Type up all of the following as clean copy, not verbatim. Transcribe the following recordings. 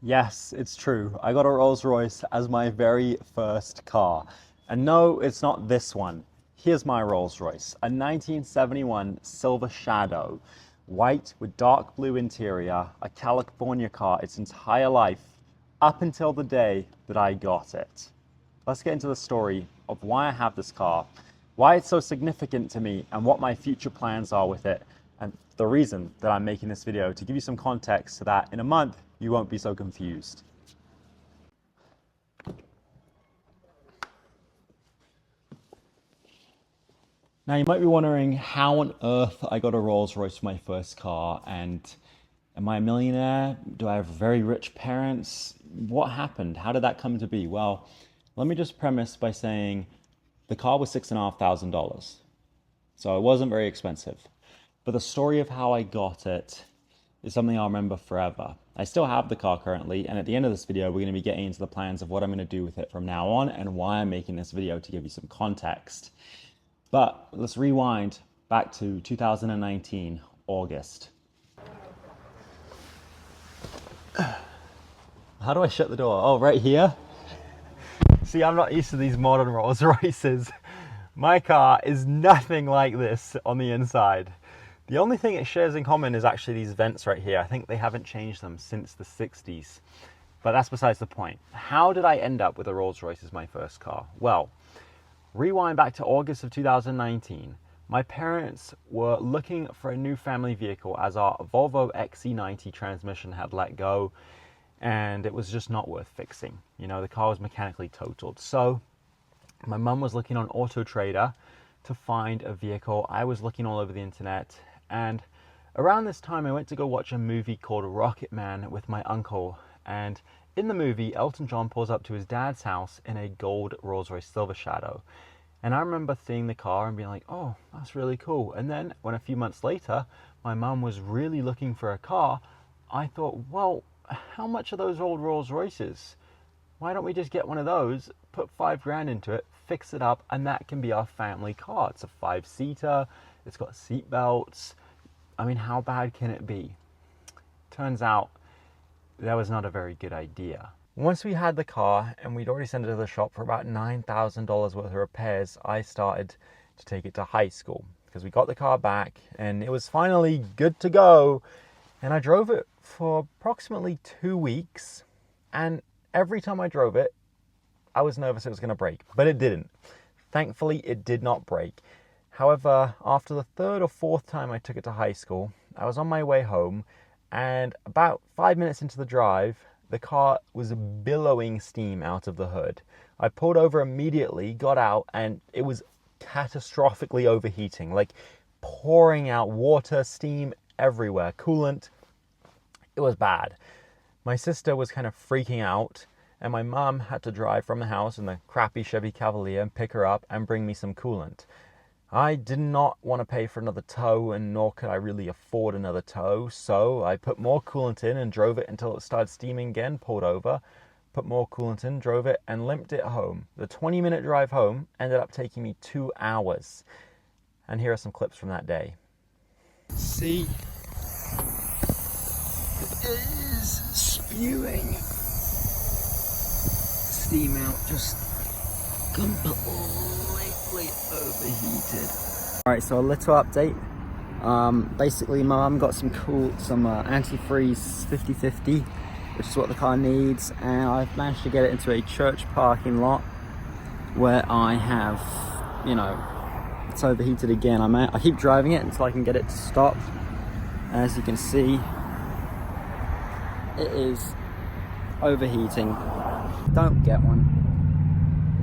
Yes, it's true. I got a Rolls Royce as my very first car. And no, it's not this one. Here's my Rolls Royce, a 1971 Silver Shadow, white with dark blue interior, a California car its entire life, up until the day that I got it. Let's get into the story of why I have this car, why it's so significant to me, and what my future plans are with it, and the reason that I'm making this video to give you some context so that in a month you won't be so confused. Now you might be wondering how on earth I got a Rolls Royce for my first car, and am I a millionaire? Do I have very rich parents? What happened? How did that come to be? Well, let me just premise by saying the car was $6,500. So it wasn't very expensive. But the story of how I got it is something I'll remember forever. I still have the car currently, and at the end of this video, we're going to be getting into the plans of what I'm going to do with it from now on and why I'm making this video to give you some context. But let's rewind back to 2019, August. How do I shut the door? Oh, right here? See, I'm not used to these modern Rolls Royces. My car is nothing like this on the inside. The only thing it shares in common is actually these vents right here. I think they haven't changed them since the 60s, but that's besides the point. How did I end up with a Rolls Royce as my first car? Well, rewind back to August of 2019. My parents were looking for a new family vehicle as our Volvo XC90 transmission had let go and it was just not worth fixing. You know, the car was mechanically totaled. So my mum was looking on Auto Trader to find a vehicle. I was looking all over the internet, and around this time I went to go watch a movie called Rocket Man with my uncle, and in the movie Elton John pulls up to his dad's house in a gold Rolls Royce Silver Shadow. And I remember seeing the car and being like, oh, that's really cool. And then when a few months later my mum was really looking for a car, I thought, well, how much are those old Rolls Royces? Why don't we just get one of those, put $5,000 into it, fix it up, and that can be our family car. It's a 5-seater, it's got seat belts. I mean, how bad can it be? Turns out that was not a very good idea. Once we had the car and we'd already sent it to the shop for about $9,000 worth of repairs, I started to take it to high school because we got the car back and it was finally good to go. And I drove it for approximately 2 weeks, and every time I drove it, I was nervous it was going to break, but it didn't. Thankfully, it did not break. However, after the third or fourth time I took it to high school, I was on my way home, and about 5 minutes into the drive, the car was billowing steam out of the hood. I pulled over immediately, got out, and it was catastrophically overheating, like pouring out water, steam everywhere, coolant. It was bad. My sister was kind of freaking out, and my mum had to drive from the house in the crappy Chevy Cavalier and pick her up and bring me some coolant. I did not want to pay for another tow, and nor could I really afford another tow, so I put more coolant in and drove it until it started steaming again, pulled over, put more coolant in, drove it, and limped it home. The 20-minute drive home ended up taking me 2 hours. And here are some clips from that day. See? It is spewing steam out, just completely overheated. Alright, so a little update. Basically my mum got some antifreeze 50/50, which is what the car needs, and I've managed to get it into a church parking lot where I have, it's overheated again. I keep driving it until I can get it to stop. As you can see, it is overheating. Don't get one.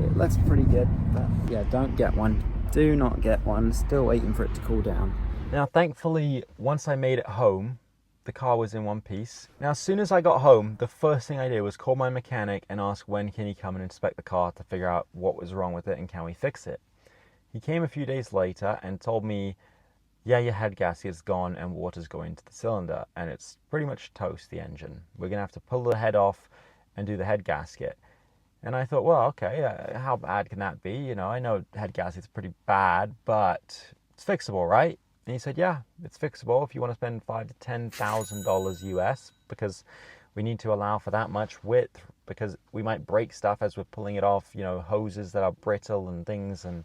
It looks pretty good, but yeah, don't get one. Do not get one. Still waiting for it to cool down. Now, thankfully, once I made it home, the car was in one piece. Now, as soon as I got home, the first thing I did was call my mechanic and ask when can he come and inspect the car to figure out what was wrong with it and can we fix it. He came a few days later and told me, yeah, your head gasket's gone and water's going into the cylinder and it's pretty much toast, the engine. We're gonna have to pull the head off and do the head gasket. And I thought, well, okay, how bad can that be? I know head gasket's pretty bad, but it's fixable, right? And he said, yeah, it's fixable if you want to spend $5,000 to $10,000 US, because We need to allow for that much width because we might break stuff as we're pulling it off, you know, hoses that are brittle and things and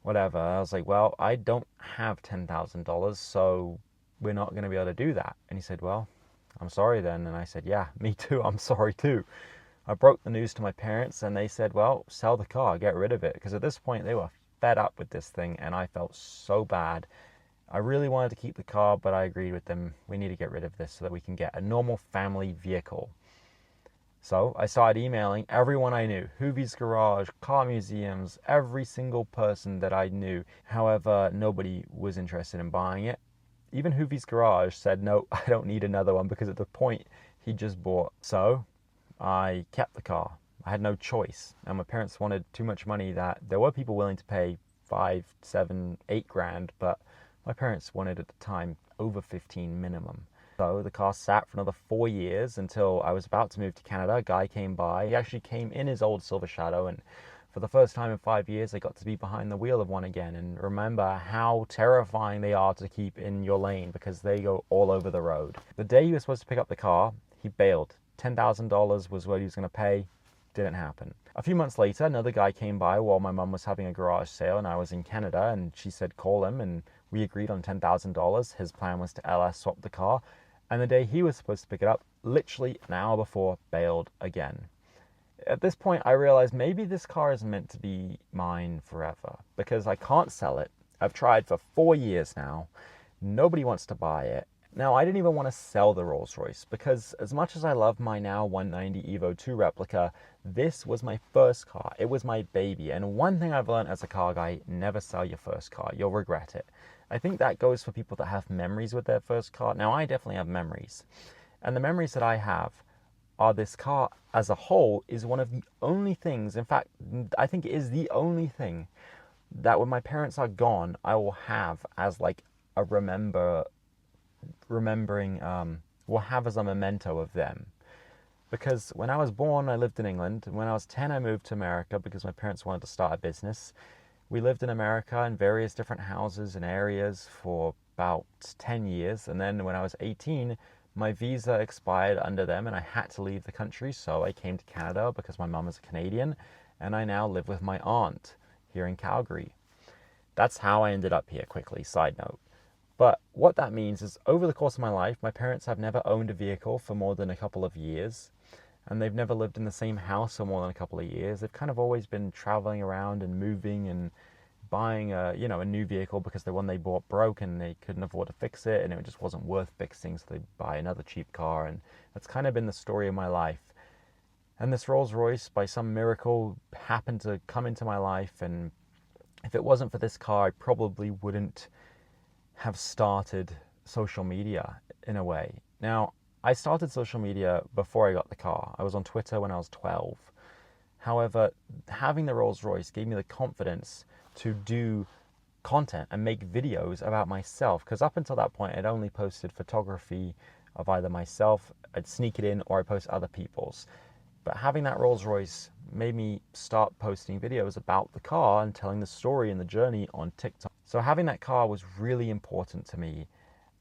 whatever. I was like, well, I don't have $10,000, so we're not going to be able to do that. And he said, well, I'm sorry then. And I said, yeah, me too. I'm sorry too. I broke the news to my parents and they said, well, sell the car, get rid of it. Because at this point they were fed up with this thing and I felt so bad. I really wanted to keep the car, but I agreed with them. We need to get rid of this so that we can get a normal family vehicle. So I started emailing everyone I knew, Hoovie's Garage, car museums, every single person that I knew. However, nobody was interested in buying it. Even Hoovie's Garage said, no, I don't need another one, because at the point he just bought. So I kept the car. I had no choice. And my parents wanted too much money that there were people willing to pay 5, 7, 8 grand, but my parents wanted at the time over 15 minimum. So the car sat for another 4 years until I was about to move to Canada. A guy came by. He actually came in his old Silver Shadow, and for the first time in 5 years I got to be behind the wheel of one again and remember how terrifying they are to keep in your lane because they go all over the road. The day he was supposed to pick up the car, he bailed. $10,000 was what he was going to pay. Didn't happen. A few months later, another guy came by while my mum was having a garage sale and I was in Canada, and she said call him, and we agreed on $10,000. His plan was to LS swap the car, and the day he was supposed to pick it up, literally an hour before, bailed again. At this point I realized maybe this car is meant to be mine forever because I can't sell it. I've tried for 4 years now. Nobody wants to buy it. Now, I didn't even want to sell the Rolls Royce because as much as I love my now 190 Evo 2 replica, this was my first car. It was my baby. And one thing I've learned as a car guy, never sell your first car. You'll regret it. I think that goes for people that have memories with their first car. Now, I definitely have memories. And the memories that I have are this car as a whole is one of the only things, in fact, I think it is the only thing that when my parents are gone, I will have as like a will have as a memento of them. Because when I was born, I lived in England, and when I was 10, I moved to America because my parents wanted to start a business. We lived in America in various different houses and areas for about 10 years, and then when I was 18, my visa expired under them and I had to leave the country, so I came to Canada because my mum is a Canadian, and I now live with my aunt here in Calgary. That's how I ended up here, quickly, side note. But what that means is over the course of my life, my parents have never owned a vehicle for more than a couple of years, and they've never lived in the same house for more than a couple of years. They've kind of always been traveling around and moving and buying a new vehicle because the one they bought broke and they couldn't afford to fix it and it just wasn't worth fixing, so they buy another cheap car. And that's kind of been the story of my life. And this Rolls Royce, by some miracle, happened to come into my life, and if it wasn't for this car, I probably wouldn't have started social media in a way. Now, I started social media before I got the car. I was on Twitter when I was 12. However, having the Rolls Royce gave me the confidence to do content and make videos about myself, because up until that point I'd only posted photography of either myself, I'd sneak it in, or I post other people's. But having that Rolls Royce made me start posting videos about the car and telling the story and the journey on TikTok. So having that car was really important to me.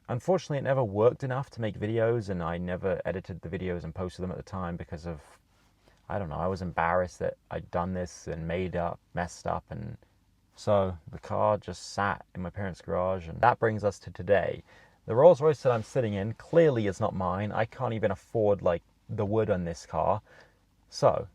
Unfortunately, it never worked enough to make videos, and I never edited the videos and posted them at the time because of, I don't know, I was embarrassed that I'd done this and messed up, and so the car just sat in my parents' garage. And that brings us to today. The Rolls Royce that I'm sitting in clearly is not mine. I can't even afford like the wood on this car. So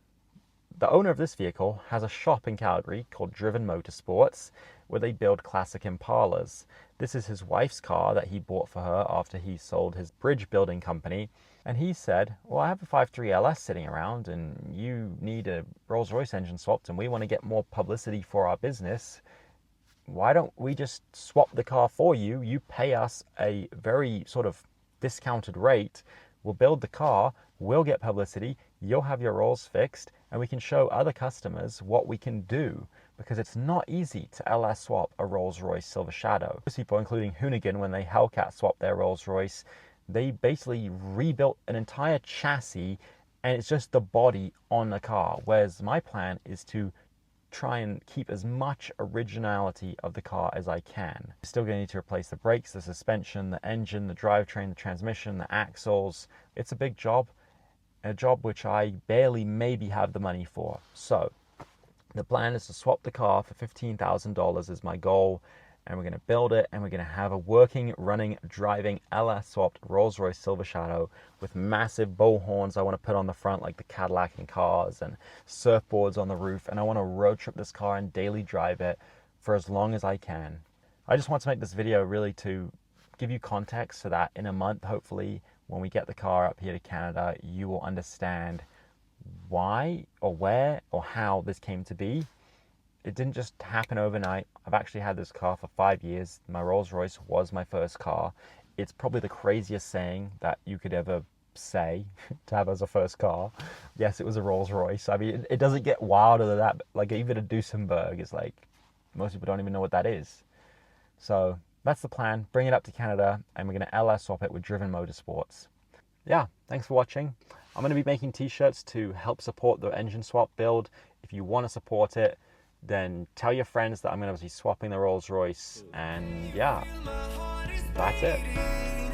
the owner of this vehicle has a shop in Calgary called DRVN Motorsports, where they build classic Impalas. This is his wife's car that he bought for her after he sold his bridge building company. And he said, well, I have a 5.3 LS sitting around and you need a Rolls Royce engine swapped and we want to get more publicity for our business. Why don't we just swap the car for you? You pay us a very sort of discounted rate. We'll build the car, we'll get publicity, you'll have your Rolls fixed, and we can show other customers what we can do, because it's not easy to LS swap a Rolls Royce Silver Shadow. Most people, including Hoonigan, when they Hellcat swapped their Rolls Royce, they basically rebuilt an entire chassis and it's just the body on the car, whereas my plan is to try and keep as much originality of the car as I can. I'm still going to need to replace the brakes, the suspension, the engine, the drivetrain, the transmission, the axles. It's a big job, a job which I barely maybe have the money for. So the plan is to swap the car for $15,000 is my goal, and we're going to build it, and we're going to have a working, running, driving LS swapped Rolls Royce Silver Shadow with massive bow horns I want to put on the front like the Cadillac in cars, and surfboards on the roof, and I want to road trip this car and daily drive it for as long as I can. I just want to make this video really to give you context so that in a month, hopefully, when we get the car up here to Canada, you will understand why or where or how this came to be. It didn't just happen overnight. I've actually had this car for 5 years. My Rolls Royce was my first car. It's probably the craziest saying that you could ever say to have as a first car. Yes, it was a Rolls Royce. I mean, it doesn't get wilder than that. Like even a Duesenberg is like, most people don't even know what that is. So that's the plan. Bring it up to Canada, and we're going to LS swap it with Driven Motorsports. Yeah, thanks for watching. I'm going to be making t-shirts to help support the engine swap build. If you want to support it, then tell your friends that I'm going to be swapping the Rolls Royce, and yeah, that's it.